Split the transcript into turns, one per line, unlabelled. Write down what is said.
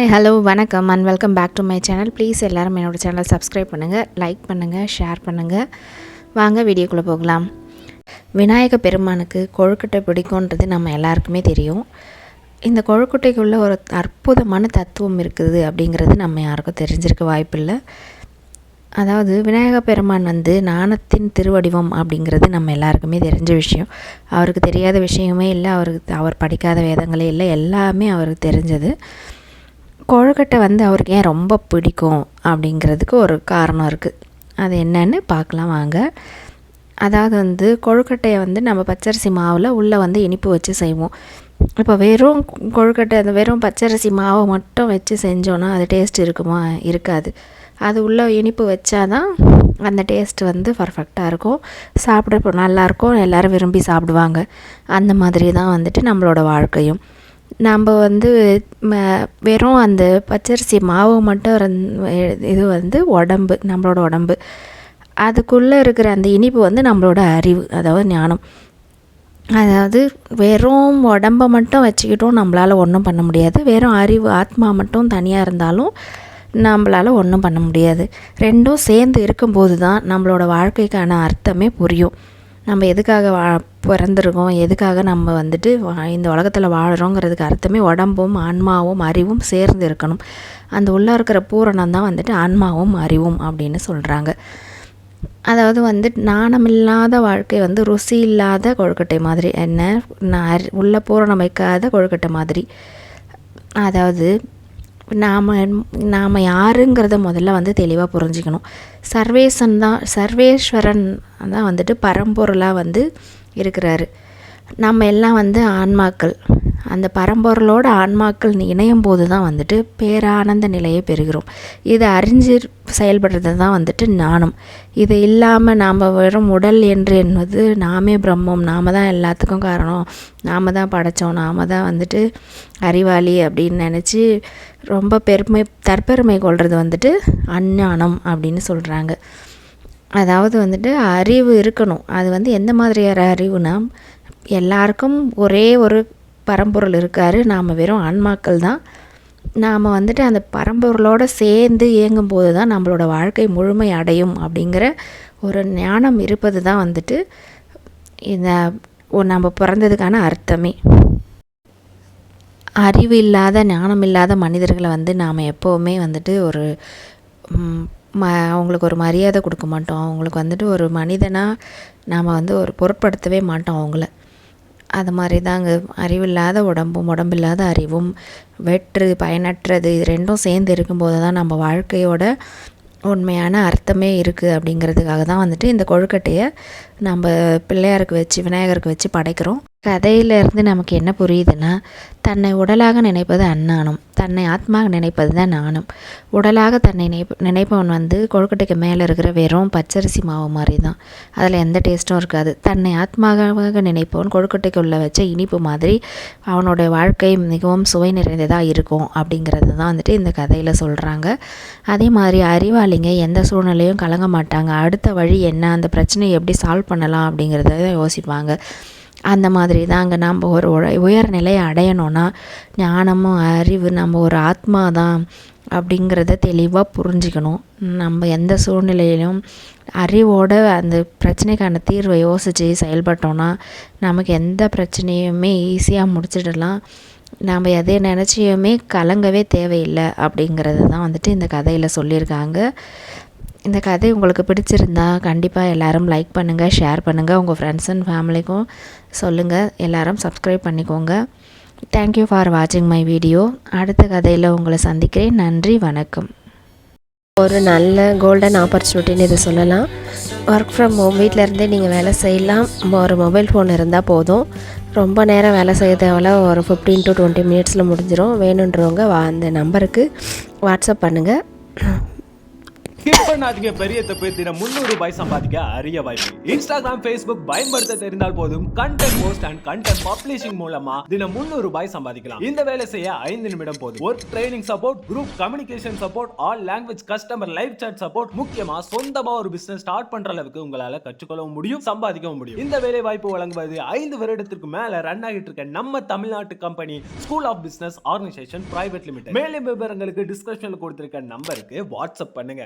Hi hello வணக்கம் and welcome back to my channel. Please எல்லோரும் என்னோடய சேனலை சப்ஸ்கிரைப் பண்ணுங்கள், லைக் பண்ணுங்கள், ஷேர் பண்ணுங்கள். வாங்க வீடியோக்குள்ளே போகலாம். விநாயக பெருமானுக்கு கொழுக்கட்டை பிடிக்குன்றது நம்ம எல்லாருக்குமே தெரியும். இந்த கொழுக்கட்டைக்குள்ளே ஒரு அற்புதமான தத்துவம் இருக்குது அப்படிங்கிறது நம்ம யாருக்கும் தெரிஞ்சிருக்க வாய்ப்பில்லை. அதாவது விநாயக பெருமான் ஞானத்தின் திருவடிவம் அப்படிங்கிறது நம்ம எல்லாருக்குமே தெரிஞ்ச விஷயம். அவருக்கு தெரியாத விஷயமே இல்லை, அவர் படிக்காத வேதங்களே இல்லை, எல்லாமே அவருக்கு தெரிஞ்சது. கொழுக்கட்டை அவருக்கு ஏன் ரொம்ப பிடிக்கும் அப்படிங்கிறதுக்கு ஒரு காரணம் இருக்குது. அது என்னன்னு பார்க்கலாம் வாங்க. அதாவது கொழுக்கட்டையை நம்ம பச்சரிசி மாவில் உள்ளே இனிப்பு வச்சு செய்வோம். இப்போ வெறும் கொழுக்கட்டை வெறும் பச்சரிசி மாவை மட்டும் வச்சு செஞ்சோன்னா அது டேஸ்ட் இருக்குமா? இருக்காது. அது உள்ளே இனிப்பு வச்சாதான் அந்த டேஸ்ட்டு பர்ஃபெக்டாக இருக்கும், சாப்பிட இப்போ நல்லாயிருக்கும், எல்லோரும் விரும்பி சாப்பிடுவாங்க. அந்த மாதிரி தான் நம்மளோட வாழ்க்கையும். நம்ம வெறும் அந்த பச்சரிசி மாவு மட்டும் இது உடம்பு, நம்மளோட உடம்பு. அதுக்குள்ளே இருக்கிற அந்த இனிப்பு நம்மளோட அறிவு, அதாவது ஞானம். அதாவது வெறும் உடம்பை மட்டும் வச்சுக்கிட்டோம் நம்மளால் ஒன்றும் பண்ண முடியாது. வெறும் அறிவு, ஆத்மா மட்டும் தனியாக இருந்தாலும் நம்மளால் ஒன்றும் பண்ண முடியாது. ரெண்டும் சேர்ந்து இருக்கும்போது தான் நம்மளோட வாழ்க்கைக்கான அர்த்தமே புரியும். நம்ம எதுக்காக பிறந்திருக்கோம், எதுக்காக நம்ம இந்த உலகத்தில் வாழ்கிறோங்கிறதுக்கு அர்த்தமே உடம்பும் ஆன்மாவும் அறிவும் சேர்ந்து இருக்கணும். அந்த உள்ளே இருக்கிற பூரணம் தான் ஆன்மாவும் அறிவும் அப்படின்னு சொல்கிறாங்க. அதாவது நாணமில்லாத வாழ்க்கை ருசி இல்லாத கொழுக்கட்டை மாதிரி, என்ன உள்ள பூரணம் வைக்காத கொழுக்கட்டை மாதிரி. அதாவது நாம் யாருங்கிறத முதல்ல தெளிவாக புரிஞ்சிக்கணும். சர்வேஸ்வரன் தான் பரம்பொருளாக இருக்கிறாரு. நம்ம எல்லாம் ஆன்மாக்கள். அந்த பரம்பொருளோட ஆன்மாக்கள் இணையும் போது தான் பேரானந்த நிலையை பெறுகிறோம். இதை அறிஞ்சு செயல்படுறது தான் ஞானம். இது இல்லாமல் நாம் வெறும் உடல் என்று என்பது நாமே பிரம்மம், நாம் தான் எல்லாத்துக்கும் காரணம், நாம் தான் படைத்தோம், நாம் தான் அறிவாளி அப்படின்னு நினச்சி ரொம்ப தற்பெருமை கொள்வது அஞ்ஞானம் அப்படின்னு சொல்கிறாங்க. அதாவது அறிவு இருக்கணும். அது எந்த மாதிரியான அறிவுனா, எல்லாருக்கும் ஒரே ஒரு பரம்பொருள் இருக்கார், நாம் வெறும் ஆன்மாக்கள் தான். நாம் அந்த பரம்பொருளோடு சேர்ந்து இயங்கும்போது தான் நம்மளோட வாழ்க்கை முழுமை அடையும் அப்படிங்கிற ஒரு ஞானம் இருப்பது தான் இந்த நம்ம பிறந்ததுக்கான அர்த்தமே. அறிவு இல்லாத ஞானம் இல்லாத மனிதர்களை நாம் எப்போவுமே ஒரு அவங்களுக்கு ஒரு மரியாதை கொடுக்க மாட்டோம். அவங்களுக்கு ஒரு மனிதனாக நாம் ஒரு பொருட்படுத்தவே மாட்டோம் அவங்கள. அது மாதிரி தாங்க அறிவில்லாத உடம்பும் உடம்பில்லாத அறிவும் பயனற்றது, இது ரெண்டும் சேர்ந்து இருக்கும்போது தான் நம்ம வாழ்க்கையோட உண்மையான அர்த்தமே இருக்குது. அப்படிங்கிறதுக்காக தான் இந்த கொழுக்கட்டையை நம்ம பிள்ளையாருக்கு வச்சு விநாயகருக்கு வச்சு படைக்கிறோம். கதையிலேருந்து நமக்கு என்ன புரியுதுன்னா, தன்னை உடலாக நினைப்பது அஞ்ஞானம், தன்னை ஆத்மாக நினைப்பது தான் ஞானம். உடலாக தன்னை நினைப்பவன் கொழுக்கட்டைக்கு மேலே இருக்கிற வெறும் பச்சரிசி மாவு மாதிரி தான், அதில் எந்த டேஸ்ட்டும் இருக்காது. தன்னை ஆத்மாக நினைப்பவன் கொழுக்கட்டைக்கு உள்ள வச்ச இனிப்பு மாதிரி அவனோட வாழ்க்கை மிகவும் சுவை நிறைந்ததாக இருக்கும். அப்படிங்கிறது தான் இந்த கதையில் சொல்கிறாங்க. அதே மாதிரி அறிவாளிங்க எந்த சூழ்நிலையும் கலங்க மாட்டாங்க. அடுத்த வழி என்ன, அந்த பிரச்சனையை எப்படி சால்வ் பண்ணலாம் அப்படிங்கிறத யோசிப்பாங்க. அந்த மாதிரி தாங்க நம்ம ஒரு உயர்நிலையை அடையணும்னா ஞானமும் அறிவு, நம்ம ஒரு ஆத்மா தான் அப்படிங்கிறத தெளிவாக புரிஞ்சிக்கணும். நம்ம எந்த சூழ்நிலையிலும் அறிவோட அந்த பிரச்சனைக்கான தீர்வை யோசித்து செயல்பட்டோன்னா நமக்கு எந்த பிரச்சனையுமே ஈஸியாக முடிச்சிடலாம். நம்ம எதை நினச்சியுமே கலங்கவே தேவையில்லை அப்படிங்கிறது தான் இந்த கதையில் சொல்லியிருக்காங்க. இந்த கதை உங்களுக்கு பிடிச்சிருந்தா கண்டிப்பாக எல்லோரும் லைக் பண்ணுங்கள், ஷேர் பண்ணுங்கள், உங்கள் ஃப்ரெண்ட்ஸ் அண்ட் ஃபேமிலிக்கும் சொல்லுங்கள். எல்லோரும் சப்ஸ்கிரைப் பண்ணிக்கோங்க. தேங்க்யூ ஃபார் வாட்சிங் மை வீடியோ. அடுத்த கதையில் உங்களை சந்திக்கிறேன். நன்றி, வணக்கம்.
ஒரு நல்ல கோல்டன் ஆப்பர்ச்சுனிட்டின்னு இது சொல்லலாம். ஒர்க் ஃப்ரம் ஹோம், வீட்டில் இருந்தே நீங்கள் வேலை செய்யலாம். ஒரு மொபைல் ஃபோன் இருந்தால் போதும். ரொம்ப நேரம் வேலை செய்ய தேவையில்ல, ஒரு 15 to 20 மினிட்ஸில் முடிஞ்சிடும். வேணுன்றவங்க அந்த நம்பருக்கு வாட்ஸ்அப் பண்ணுங்கள்.
ஸ்கிப் பண்ணாதீங்க, பெரிய தப்பு. தினம் 300 ரூபாய் சம்பாதிக்க அரிய வாய்ப்பு. இன்ஸ்டாகிராம், Facebook பயன்படுத்த தெரிந்தால் போதும். Content post and content publishing மூலமா தினம் 300 ரூபாய் சம்பாதிக்கலாம். இந்த வேலை செய்ய 5 நிமிடம் போதும். Work training support, group communication support, all language customer live chat support, முக்கியமா சொந்தமா ஒரு பிசினஸ் ஸ்டார்ட் பண்ற அளவுக்கு உங்களால கற்றுக்கொள்ளவும் முடியும், சம்பாதிக்கவும் முடியும். இந்த வேலை வாய்ப்பு வழங்குவது 5 வருடத்திற்கு மேல ரன் ஆகிட்டு இருக்க நம்ம தமிழ்நாட்டு company school of business organisation private limited. மேலும் விவரங்களுக்கு டிஸ்கிரிப்ஷன்ல கொடுத்திருக்க நம்பருக்கு வாட்ஸ்அப் பண்ணுங்க.